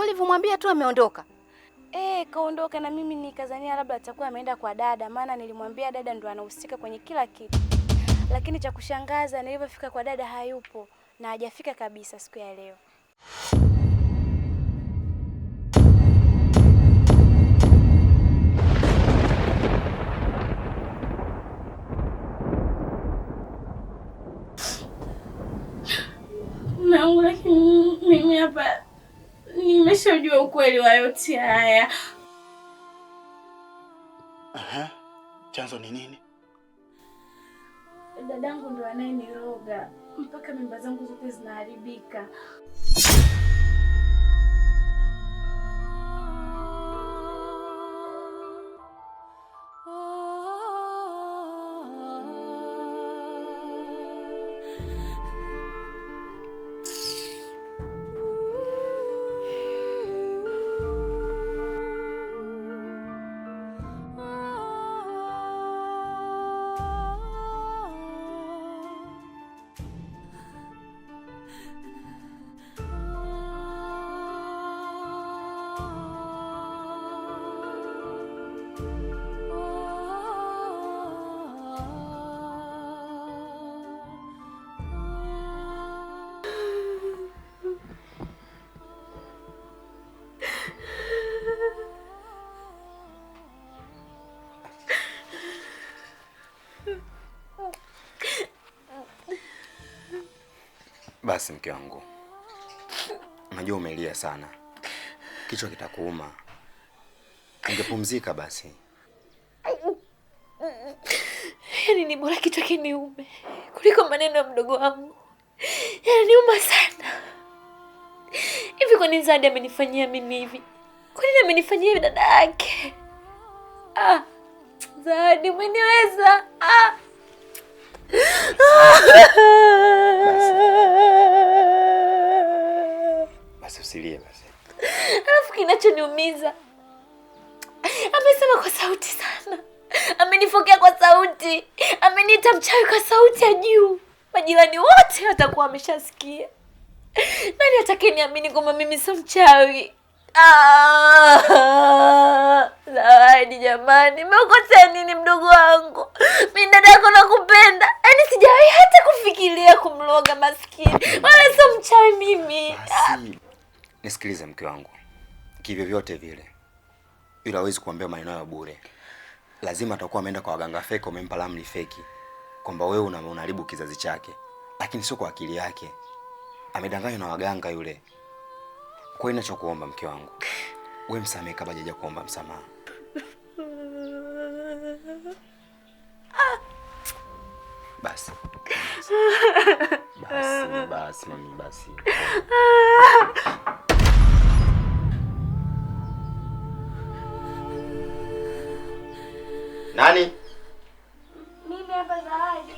ulivyomwambia tu ameondoka? Kaondoka na mimi nikazania labda atakuwa ameenda kwa dada, maana nilimwambia dada ndo anahusika kwenye kila kitu. Lakini cha kushangaza nilipofika kwa dada hayupo na hajafika kabisa siku ya leo. Na lakini mimi hapa nimeshajua ukweli wa yote haya. Chanzo ni nini? Dadangu ndo anayeniroga mpaka mimba zangu zote zinaharibika. Basi mke wangu, najua umelia sana, kichwa kitakuuma, ungepumzika basi. Yaani ni bora kichwa kiniume kuliko maneno ya mdogo wangu. Yaani niuma sana. Hivi kwa nini Zadi amenifanyia mimi hivi? Kwa nini amenifanyia hivi dada yake? Zadi umeniweza. Basi usilie basi. Alafu kinachoniumiza, amesema kwa sauti sana, amenifokea kwa sauti, ameniita mchawi kwa sauti ya juu. Majirani wote watakuwa wameshasikia. Nani atakayeniamini kwamba mimi sio mchawi? Zawadi jamani, nimekosea nini mdogo wangu? Mimi dada yako nakupenda. Yaani sijawahi hata kufikiria kumloga maskini. Wala sio mchawi mimi. Basi nisikilize mke wangu. Kivyo vyote vile, yule hawezi kuambia maneno ya bure. Lazima atakuwa ameenda kwa waganga fake, umempa ramli fake kwamba wewe unaharibu kizazi chake. Lakini sio kwa akili yake. Amedanganywa na waganga yule. Kwa hiyo ninachokuomba mke wangu, wewe msamehe kabla hajaja kuomba msamaha. Basi. Basi mami basi. Nani? Mimi hapa Zawadi.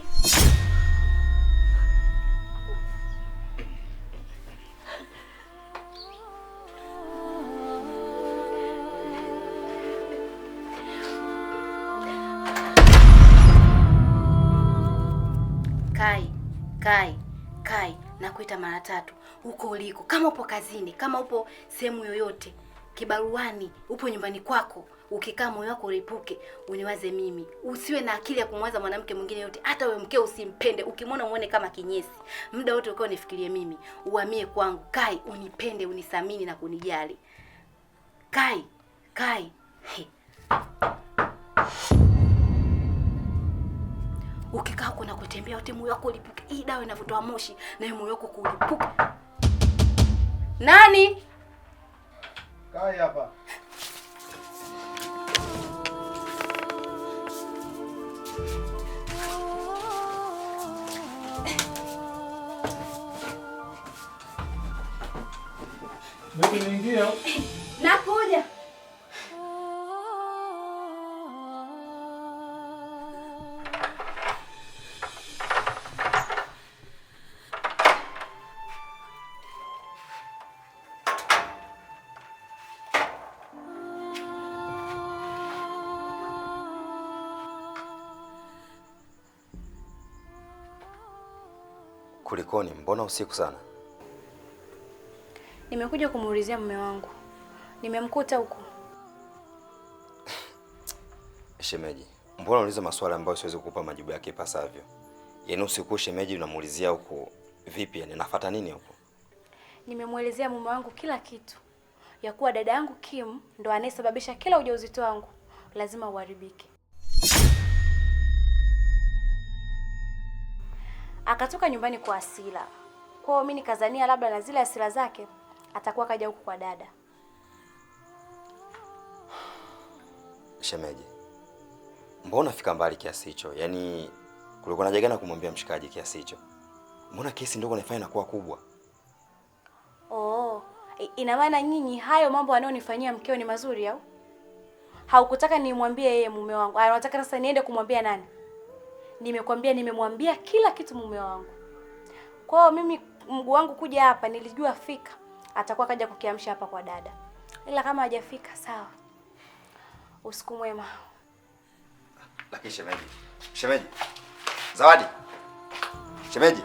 Kai, nakuita mara 3. Huko uliko, kama upo kazini, kama upo sehemu yoyote, kibaruani, upo nyumbani kwako, ukikaa moyo wako ulipuke, uniwaze mimi. Usiwe na akili ya kumwaza mwanamke mwingine yote, hata wewe mkeo usimpende, ukimwona muone kama kinyesi. Muda wote ukao nifikirie mimi, uhamie kwangu. Kai, unipende, unisamini na kunijali. Kai. Ukikaa huko na kutembea wote moyo wako ulipuke. Hii dawa inavutoa moshi na moyo wako kulipuka. Nani? Kai hapa. Mimi niingia. Nakuja. Kulikoni? Mbona usiku sana? Nimekuja kumuulizia mume wangu. Nimemkuta huko. Shemeji, mbona unauliza maswali ambayo siwezi kukupa majibu yake ipasavyo? Yaani usiku shemeji unamuulizia huko vipi, yani nafuata nini huko? Nimemuelezea mume wangu kila kitu. Ya kuwa dada yangu Kim ndo anayesababisha kila ujauzito wangu lazima uharibike. Akatoka nyumbani kwa hasira. Kwa hiyo mimi nikazania labda na zile hasira zake atakuwa kaja huku kwa dada. Shemeji, mbona fika mbali kiasi hicho? Yaani kulikuwa na haja gani kumwambia mshikaji kiasi hicho? Mbona kesi ndogo naifanya inakuwa kubwa? Oh, ina maana nyinyi hayo mambo anayonifanyia mkeo ni mazuri au? Haukutaka nimwambie yeye mume wangu. Anataka sasa niende kumwambia nani? Nimekwambia nimemwambia kila kitu mume wangu. Kwa hiyo mimi mguu wangu kuja hapa nilijua fika atakuwa kaja kukiamsha hapa kwa dada. Ila kama hajafika sawa. Usiku mwema. Lakini shemeji. Zawadi. Shemeji.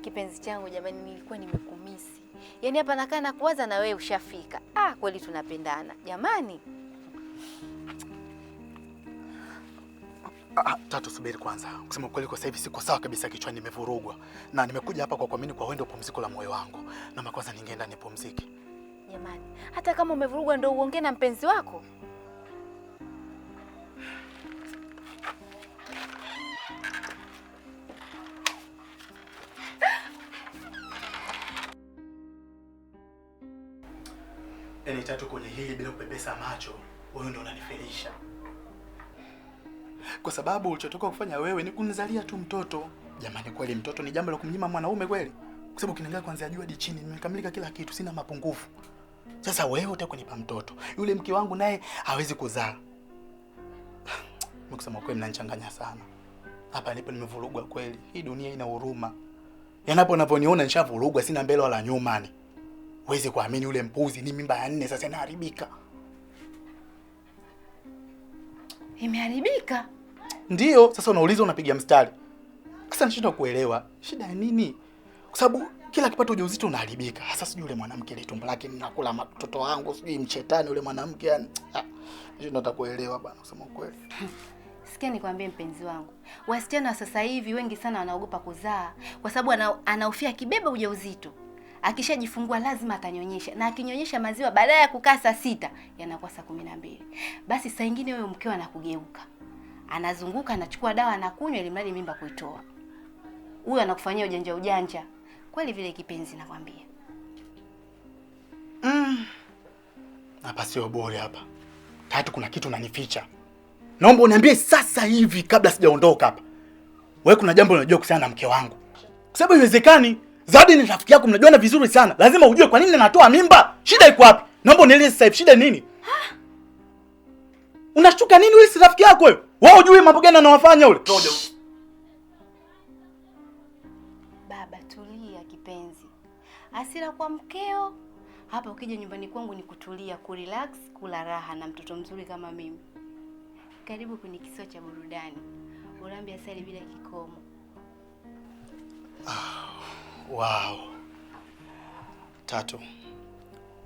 Kipenzi changu jamani, nilikuwa nimekumisi. Yaani hapa nakaa na kuwaza na wewe ushafika. Kweli tunapendana. Jamani. Tatu, subiri kwanza. Kusema kweli kwa sasa hivi siko sawa kabisa, kichwani nimevurugwa. Na nimekuja hapa kwa kuamini kwa wewe ndio pumziko la moyo wangu. Na kwanza ningeenda nipumzike. Jamani, hata kama umevurugwa ndio uongee na mpenzi wako? Yaani Tatu, kwenye hili bila kupepesa macho, wewe ndio unanifelisha. Kwa sababu ulichotoka kufanya wewe ni kunizalia tu mtoto. Jamani, kweli mtoto ni jambo la kumnyima mwanaume kweli? Kwa sababu kinaangalia kuanzia juu hadi chini, nimekamilika kila kitu, sina mapungufu. Sasa wewe unataka kunipa mtoto. Yule mke wangu naye hawezi kuzaa. Mkusema kweli mnanichanganya sana. Hapa nipo nimevurugwa kweli. Hii dunia ina huruma. Yanapo unaponiona nishavurugwa, sina mbele wala nyuma ni. Huwezi kuamini yule mpuzi ni mimba ya 4 sasa inaharibika. Imeharibika? Ndio, sasa unauliza unapiga mstari. Sasa nashindwa kuelewa. Shida ni nini? Kwa sababu kila kipato ujauzito unaharibika. Sasa sijui yule mwanamke ile tumbo lake ninakula mtoto wangu, sijui mchetani yule mwanamke yani. Ndio nataka kuelewa bana, kusema kweli. Sikia nikwambie mpenzi wangu. Wasichana wa sasa hivi wengi sana wanaogopa kuzaa kwa sababu anahofia kibeba ujauzito. Akishajifungua lazima atanyonyesha, na akinyonyesha maziwa baada ya kukaa saa 6 yanakuwa saa 12. Basi saa nyingine wewe mkeo anakugeuka. Anazunguka anachukua dawa anakunywa ili mradi mimba kuitoa. Huyo anakufanyia ujanja. Kweli vile kipenzi nakwambia. Hapa sio bora hapa. Tatu, kuna kitu unanificha. Naomba uniambie sasa hivi kabla sijaondoka hapa. Wewe kuna jambo unajua kuhusiana na mke wangu. Kwa sababu haiwezekani. Zawadi ni rafiki yako, mnajuana vizuri sana. Lazima ujue kwa nini anatoa mimba. Shida iko wapi? Naomba unieleze sasa hivi shida nini? Unashtuka nini wewe, si rafiki yako wewe? Wewe hujui mambo gani anawafanya yule? Baba tulia kipenzi. Hasira kwa mkeo. Hapa ukija nyumbani kwangu ni kutulia, kurelax, kula raha na mtoto mzuri kama mimi. Karibu kwenye kisiwa cha burudani. Urambi asali bila kikomo. Wow. Tatu,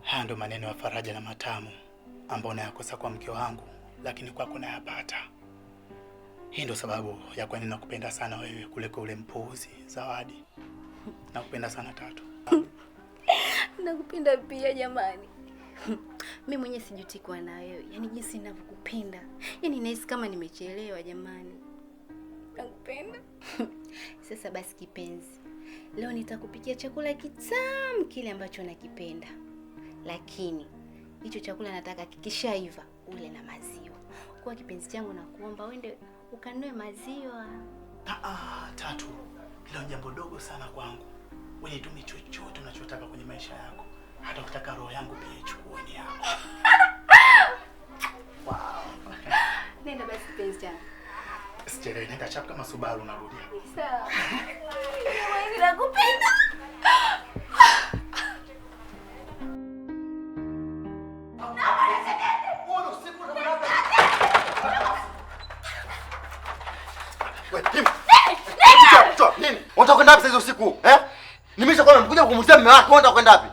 haya ndo maneno ya faraja na matamu ambayo nayakosa kwa mke wangu, lakini kwako nayapata. Hii ndo sababu ya kwa nini nakupenda sana wewe kuliko ule mpuuzi Zawadi. Nakupenda sana Tatu. Nakupenda pia jamani. Mimi mwenyewe sijuti kuwa na wewe. Yaani jinsi ninavyokupenda. Yaani nahisi kama nimechelewa jamani. Nakupenda. Sasa basi kipenzi. Leo nitakupikia chakula kitamu kile ambacho nakipenda. Lakini hicho chakula nataka kikishaiva ule na maziwa. Kwa kipenzi changu nakuomba uende ukanunue maziwa. Tatu. Hilo ni jambo dogo sana kwangu. Wewe tu chochote unachotaka kwenye maisha yako. Hata ukitaka roho yangu pia ichukue ni yako. Wow. Nenda basi penzi changu. Sichelewi, nenda chap kama Subaru narudia. Sawa. Mimi nakupenda. Unataka kwenda wapi sasa usiku? Nimeshakwambia nimekuja kukumzia mume wako, unataka kwenda wapi?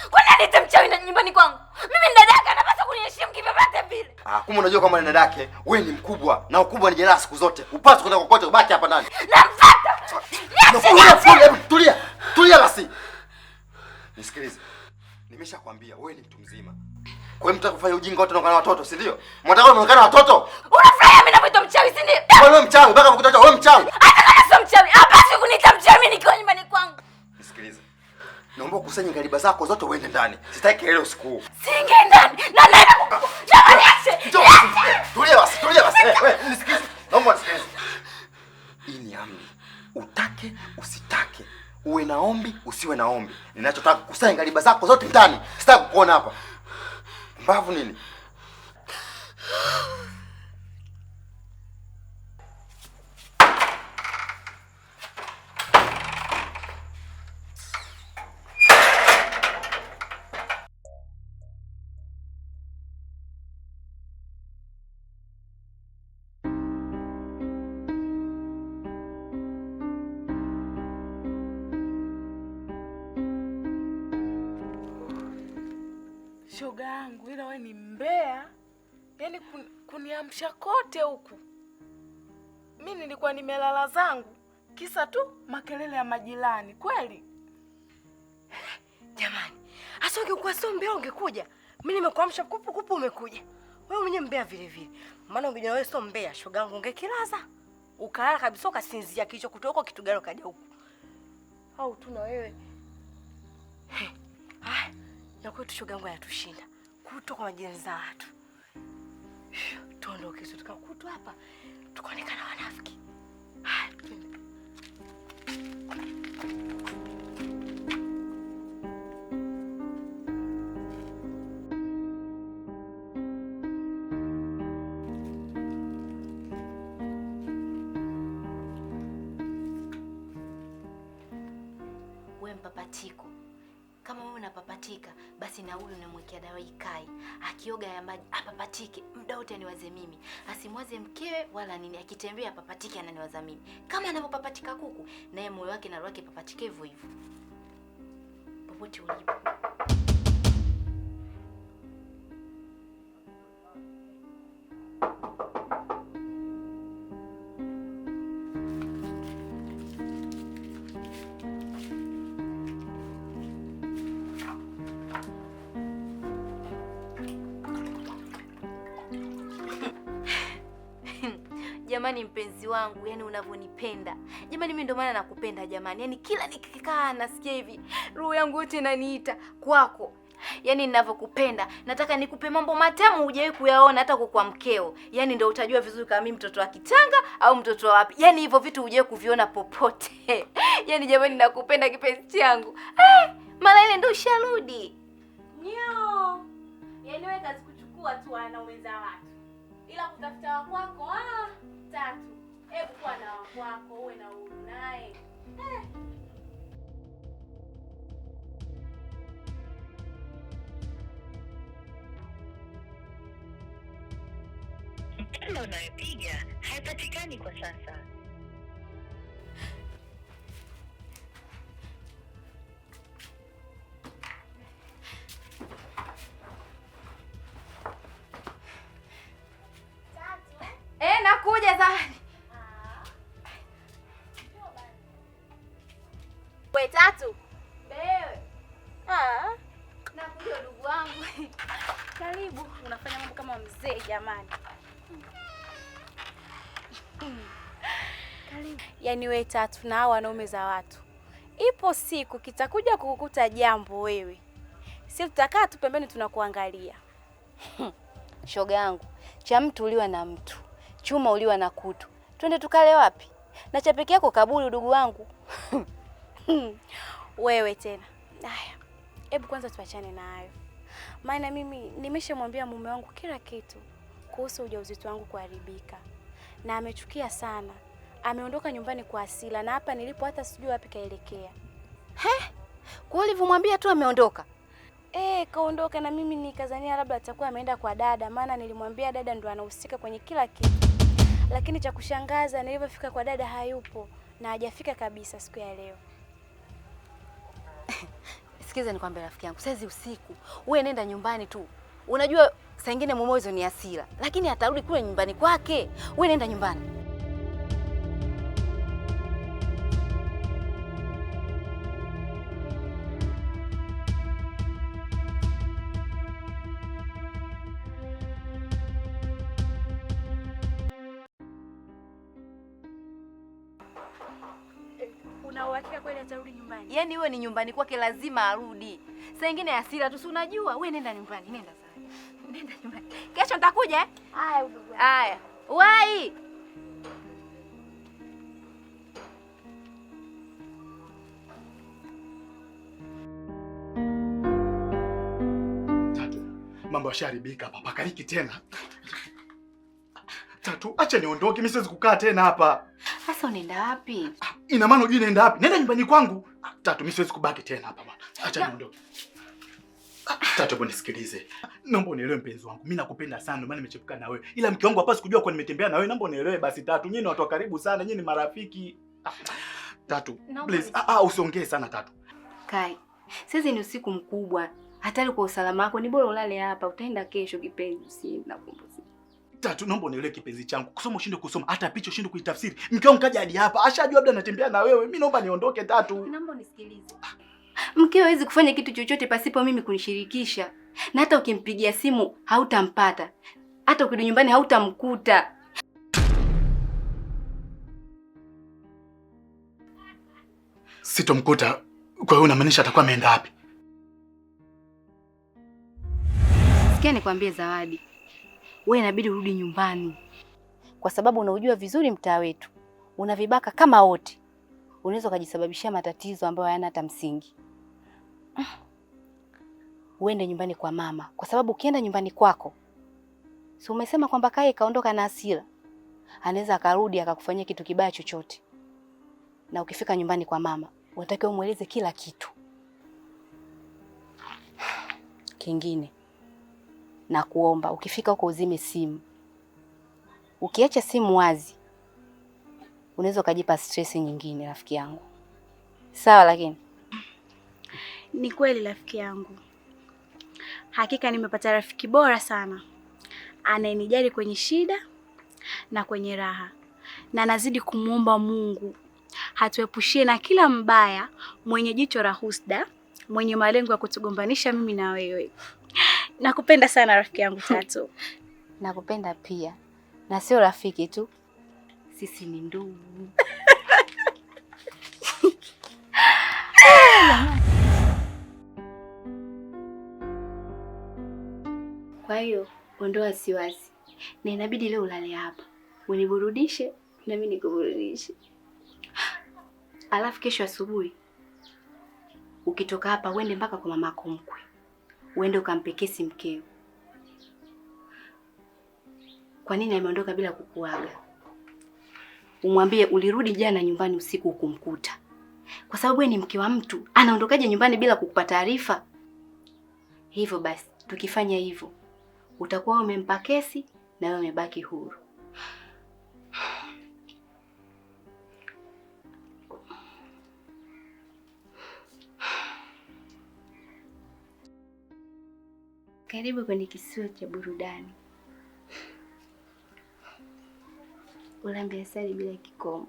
Kwa nini nitamchawi na nyumbani kwangu? Mimi ni dadaka, napaswa kuniheshimu kivyovyote vile. Kumbe unajua kama ni dadake, wewe ni mkubwa na ukubwa ni jeraha siku zote. Upaswe kwenda kokote, ubaki hapa ndani. Namfuata. Tulia basi. Nisikilize. Nimeshakwambia wewe ni mtu mzima. Kwa hiyo mtaka kufanya ujinga wote na watoto, si ndio? Mnataka muonekane watoto? Unafurahia mimi ninapoitwa mchawi, si ndio? Wewe mchawi, mpaka mkutacha wewe mchawi. Hata kama sio mchawi, hapaswi kuniita mchawi mimi nikiwa nyumbani kwangu. Nisikilize. Naomba ukusanye ngariba zako zote uende ndani. Sitaki kelele usiku huu. Siingie ndani. Na naenda niache. Tulia basi. Wewe nisikilize. Naomba nisikilize. Hii ni amri. Utake usitake. Uwe na ombi usiwe na ombi. Ninachotaka kukusanya ngariba zako zote ndani. Sitaki kukuona hapa. Mbavu nini? Shoga yangu, ila wewe ni mbea. Yaani kuniamsha kote huku. Mimi nilikuwa nimelala zangu. Kisa tu makelele ya majirani. Kweli? Jamani, hasa ungekuwa sio mbea ungekuja. Mimi nimekuamsha kupu umekuja. Wewe mwenyewe mbea vile vile. Maana ungejua wewe sio mbea, shoga yangu ungekilaza. Ukalala kabisa ukasinzia kichwa kutoka kitu gani kaja huku. Au tu na wewe. Haya, na kwetu shoga yangu anatushinda. Kutoka majirani za watu. Tuondoke sisi tukakutwa hapa. Tukaonekana wanafiki. Haya, twende. Mpapatiko. Kama wewe unapapatika, basi na huyu unamwekea dawa ikai. Akioga ya maji apapatike, muda wote aniwaze mimi. Asimwaze mkewe wala nini, akitembea apapatike ananiwaza mimi. Kama anavyopapatika kuku, naye moyo wake na roho yake papatike hivyo hivyo. Popote ulipo. Jamani mpenzi wangu, yani unavyonipenda. Jamani mimi ndio maana nakupenda jamani. Yani kila nikikaa nasikia hivi roho yangu yote inaniita kwako. Yani ninavyokupenda, nataka nikupe mambo matamu hujawahi kuyaona hata kwa mkeo. Yani ndio utajua vizuri kama mimi mtoto wa Kitanga au mtoto wa wapi. Yani hivyo vitu hujawahi kuviona popote. Yani jamani nakupenda kipenzi changu. Mara ile ndio usharudi. Nyo. Yani wewe kazi kuchukua tu wanaume za watu. Ila kutafuta wa kwako tatu. Hebu kuwa na wa kwako uwe na uhuru naye. Mtandao unayopiga haipatikani kwa sasa. Nakuja Zawadi. We Tatu. Bewe. Nakuja ndugu wangu. Karibu, unafanya mambo kama mzee jamani. Karibu. Yaani wewe Tatu na wanaume za watu. Ipo siku kitakuja kukukuta jambo wewe. Si tutakaa tu pembeni tunakuangalia. Shoga yangu, cha mtu uliwa na mtu. Chuma uliwa na kutu. Twende tukale wapi? Na cha peke yako kaburi ndugu wangu. Wewe tena. Haya. hebu kwanza tuachane na hayo, maana mimi nimeshamwambia mume wangu kila kitu kuhusu ujauzito wangu kuharibika, na amechukia sana. Ameondoka nyumbani kwa hasira, na hapa nilipo hata sijui wapi kaelekea. Kwa ulivyomwambia tu ameondoka? Kaondoka, na mimi nikazania labda atakuwa ameenda kwa dada, maana nilimwambia dada ndo anahusika kwenye kila kitu. Lakini cha kushangaza, nilipofika kwa dada hayupo, na hajafika kabisa siku ya leo. Sikiza nikwambie rafiki yangu, saizi usiku, wewe nenda nyumbani tu. Unajua saa nyingine mumozo ni hasira, lakini atarudi kule nyumbani kwake. Wewe nenda nyumbani. Una uhakika kweli atarudi nyumbani? Yaani wewe ni nyumbani kwake lazima arudi. Saa nyingine hasira tu, si unajua. Wewe nenda nyumbani, nenda sasa. Nenda nyumbani. Kesho nitakuja eh? Haya udugu. Haya. Wai. Tatu, mambo yasharibika hapa, pakaliki tena. Tatu, acha niondoke, mimi siwezi kukaa tena hapa. Sasa unaenda wapi? Ina maana unajui naenda wapi? Nenda nyumbani kwangu. Tatu, mimi siwezi kubaki tena hapa bwana. Acha niondoke. Tatu, hebu nisikilize. Naomba unielewe mpenzi wangu. Mimi nakupenda sana, ndio maana nimechepuka na wewe. Ila mke wangu hapaswi kujua kwa nimetembea na wewe. Naomba unielewe basi Tatu. Nyinyi ni watu wa karibu sana, nyinyi ni marafiki. Tatu, please. Usiongee sana Tatu. Kai. Sasa ni usiku mkubwa. Hatari kwa usalama wako. Ni bora ulale hapa. Utaenda kesho kipenzi, usinakumbuka. Tatu, naomba unielewe kipenzi changu. Kusoma ushinde kusoma, hata picha ushinde kuitafsiri. Mke wangu kaja hadi hapa, ashajua labda natembea na wewe. Mimi naomba niondoke Tatu. Naomba unisikilize. Mkeo hawezi kufanya kitu chochote pasipo mimi kunishirikisha. Na hata ukimpigia simu hautampata. Hata ukirudi nyumbani hautamkuta. Sitomkuta. Kwa hiyo unamaanisha atakuwa ameenda wapi? Sikia nikwambie Zawadi. Wewe inabidi urudi nyumbani. Kwa sababu unaujua vizuri mtaa wetu. Una vibaka kama wote. Unaweza kujisababishia matatizo ambayo hayana hata msingi. Uende nyumbani kwa mama, kwa sababu ukienda nyumbani kwako, si umesema kwamba Kai kaondoka na hasira, anaweza akarudi akakufanyia kitu kibaya chochote. Na ukifika nyumbani kwa mama, unatakiwa umueleze kila kitu. Kingine, na kuomba ukifika huko uzime simu. Ukiacha simu wazi, unaweza ukajipa stress nyingine rafiki yangu. Sawa lakini? Ni kweli rafiki yangu. Hakika nimepata rafiki bora sana. Anayenijali kwenye shida na kwenye raha. Na nazidi kumuomba Mungu hatuepushie na kila mbaya, mwenye jicho la husda, mwenye malengo ya kutugombanisha mimi na wewe. Nakupenda sana rafiki yangu Tatu. Nakupenda pia. Na sio rafiki tu. Sisi ni ndugu. Kwa hiyo ondoa wasiwasi. Na inabidi leo ulale hapa. Uniburudishe na mimi nikuburudishe. Alafu kesho asubuhi ukitoka hapa uende mpaka kwa mamako mkwe. Uende ukampekesi mkeo. Kwa nini ameondoka bila kukuaga? Umwambie ulirudi jana nyumbani usiku ukumkuta. Kwa sababu wewe ni mke wa mtu, anaondokaje nyumbani bila kukupa taarifa? Hivyo basi, tukifanya hivyo, utakuwa umempa kesi na wewe umebaki huru. Karibu kwenye kisiwa cha burudani. Ulambe asali bila kikomo.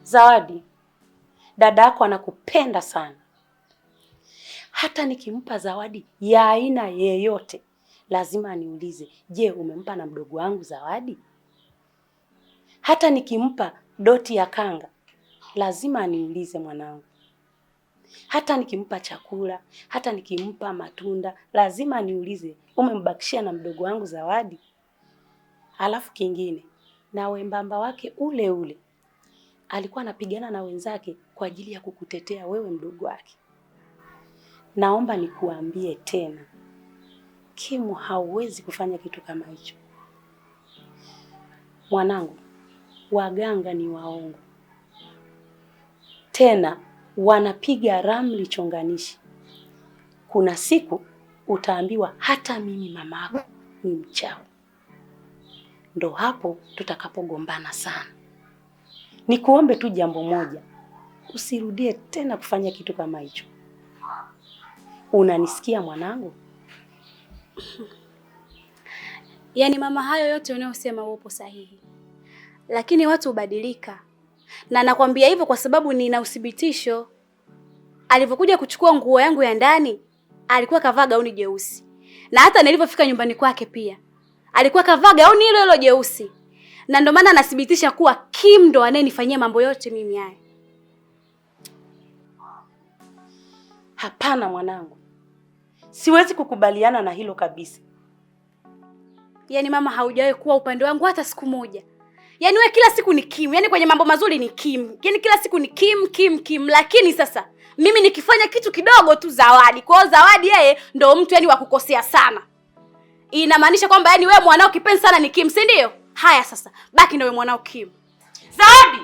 Zawadi, dada yako anakupenda sana. Hata nikimpa zawadi ya aina yeyote, lazima aniulize, je, umempa na mdogo wangu zawadi? Hata nikimpa doti ya kanga lazima aniulize mwanangu. Hata nikimpa chakula, hata nikimpa matunda lazima aniulize, umembakishia na mdogo wangu Zawadi? Alafu kingine, na wembamba wake ule ule alikuwa anapigana na wenzake kwa ajili ya kukutetea wewe mdogo wake. Naomba nikuambie tena, Kimu hauwezi kufanya kitu kama hicho. Mwanangu, waganga ni waongo. Tena wanapiga ramli chonganishi. Kuna siku utaambiwa hata mimi mamako ni mchawi. Ndo hapo tutakapogombana sana. Nikuombe tu jambo moja, usirudie tena kufanya kitu kama hicho. Unanisikia mwanangu? Yaani mama, hayo yote unayosema upo sahihi, lakini watu hubadilika, na nakwambia hivyo kwa sababu nina uthibitisho. Alivyokuja kuchukua nguo yangu ya ndani alikuwa kavaa gauni jeusi, na hata nilipofika nyumbani kwake pia alikuwa kavaa gauni hilo hilo jeusi, na ndio maana anathibitisha kuwa Kim ndo anayenifanyia mambo yote mimi haya. Hapana mwanangu, siwezi kukubaliana na hilo kabisa. Yaani mama, haujawahi kuwa upande wangu hata siku moja. Yaani wewe kila siku ni Kim, yaani kwenye mambo mazuri ni Kim. Yaani kila siku ni Kim. Lakini sasa mimi nikifanya kitu kidogo tu Zawadi. Kwa hiyo Zawadi yeye ndo mtu yaani wa kukosea sana. Inamaanisha kwamba yaani wewe mwanao kipenzi sana ni Kim, si ndio? Haya sasa, baki na wewe mwanao Kim. Zawadi!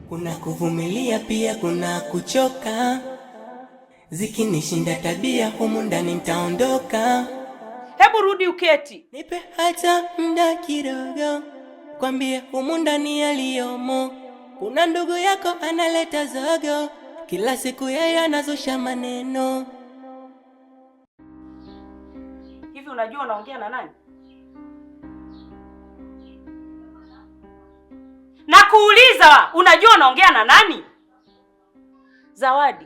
Kuna kuvumilia pia kuna kuchoka. Zikinishinda tabia humu ndani mtaondoka. Hebu rudi uketi. Nipe hata muda kidogo, kwambie humu ndani yaliyomo. Kuna ndugu yako analeta zogo, kila siku yeye anazusha maneno. Hivi unajua unaongea na nani? Nakuuliza, unajua unaongea na nani? Zawadi,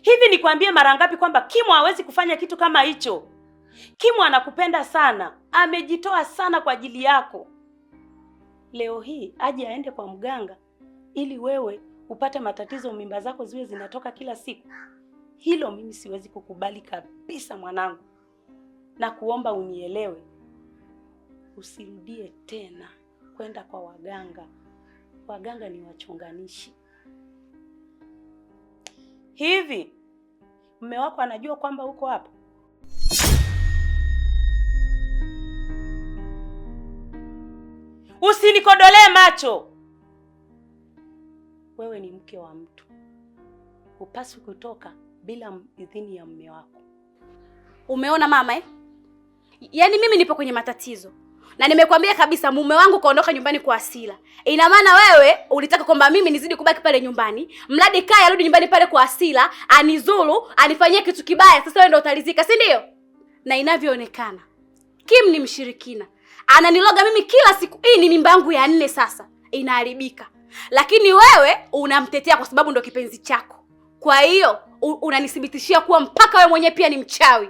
hivi nikwambie mara ngapi kwamba Kimu hawezi kufanya kitu kama hicho? Kimu anakupenda sana, amejitoa sana kwa ajili yako. Leo hii aje aende kwa mganga ili wewe upate matatizo, mimba zako ziwe zinatoka kila siku. Hilo mimi siwezi kukubali kabisa mwanangu. Na kuomba unielewe, usirudie tena kwenda kwa waganga. Waganga ni wachonganishi. Hivi mume wako anajua kwamba uko hapa? Usinikodolee macho. Wewe ni mke wa mtu, hupaswi kutoka bila idhini ya mume wako. Umeona mama Yaani mimi nipo kwenye matatizo, na nimekwambia kabisa mume wangu kaondoka nyumbani kwa Asila. Ina maana wewe ulitaka kwamba mimi nizidi kubaki pale nyumbani, mradi Kaya arudi nyumbani pale kwa Asila, anizuru, anifanyie kitu kibaya, sasa wewe ndio utalizika, si ndio? Na inavyoonekana Kim ni mshirikina. Ananiloga mimi kila siku. Hii ni mimba yangu ya 4 sasa, inaharibika. Lakini wewe unamtetea kwa sababu ndo kipenzi chako. Kwa hiyo unanithibitishia kuwa mpaka wewe mwenyewe pia ni mchawi.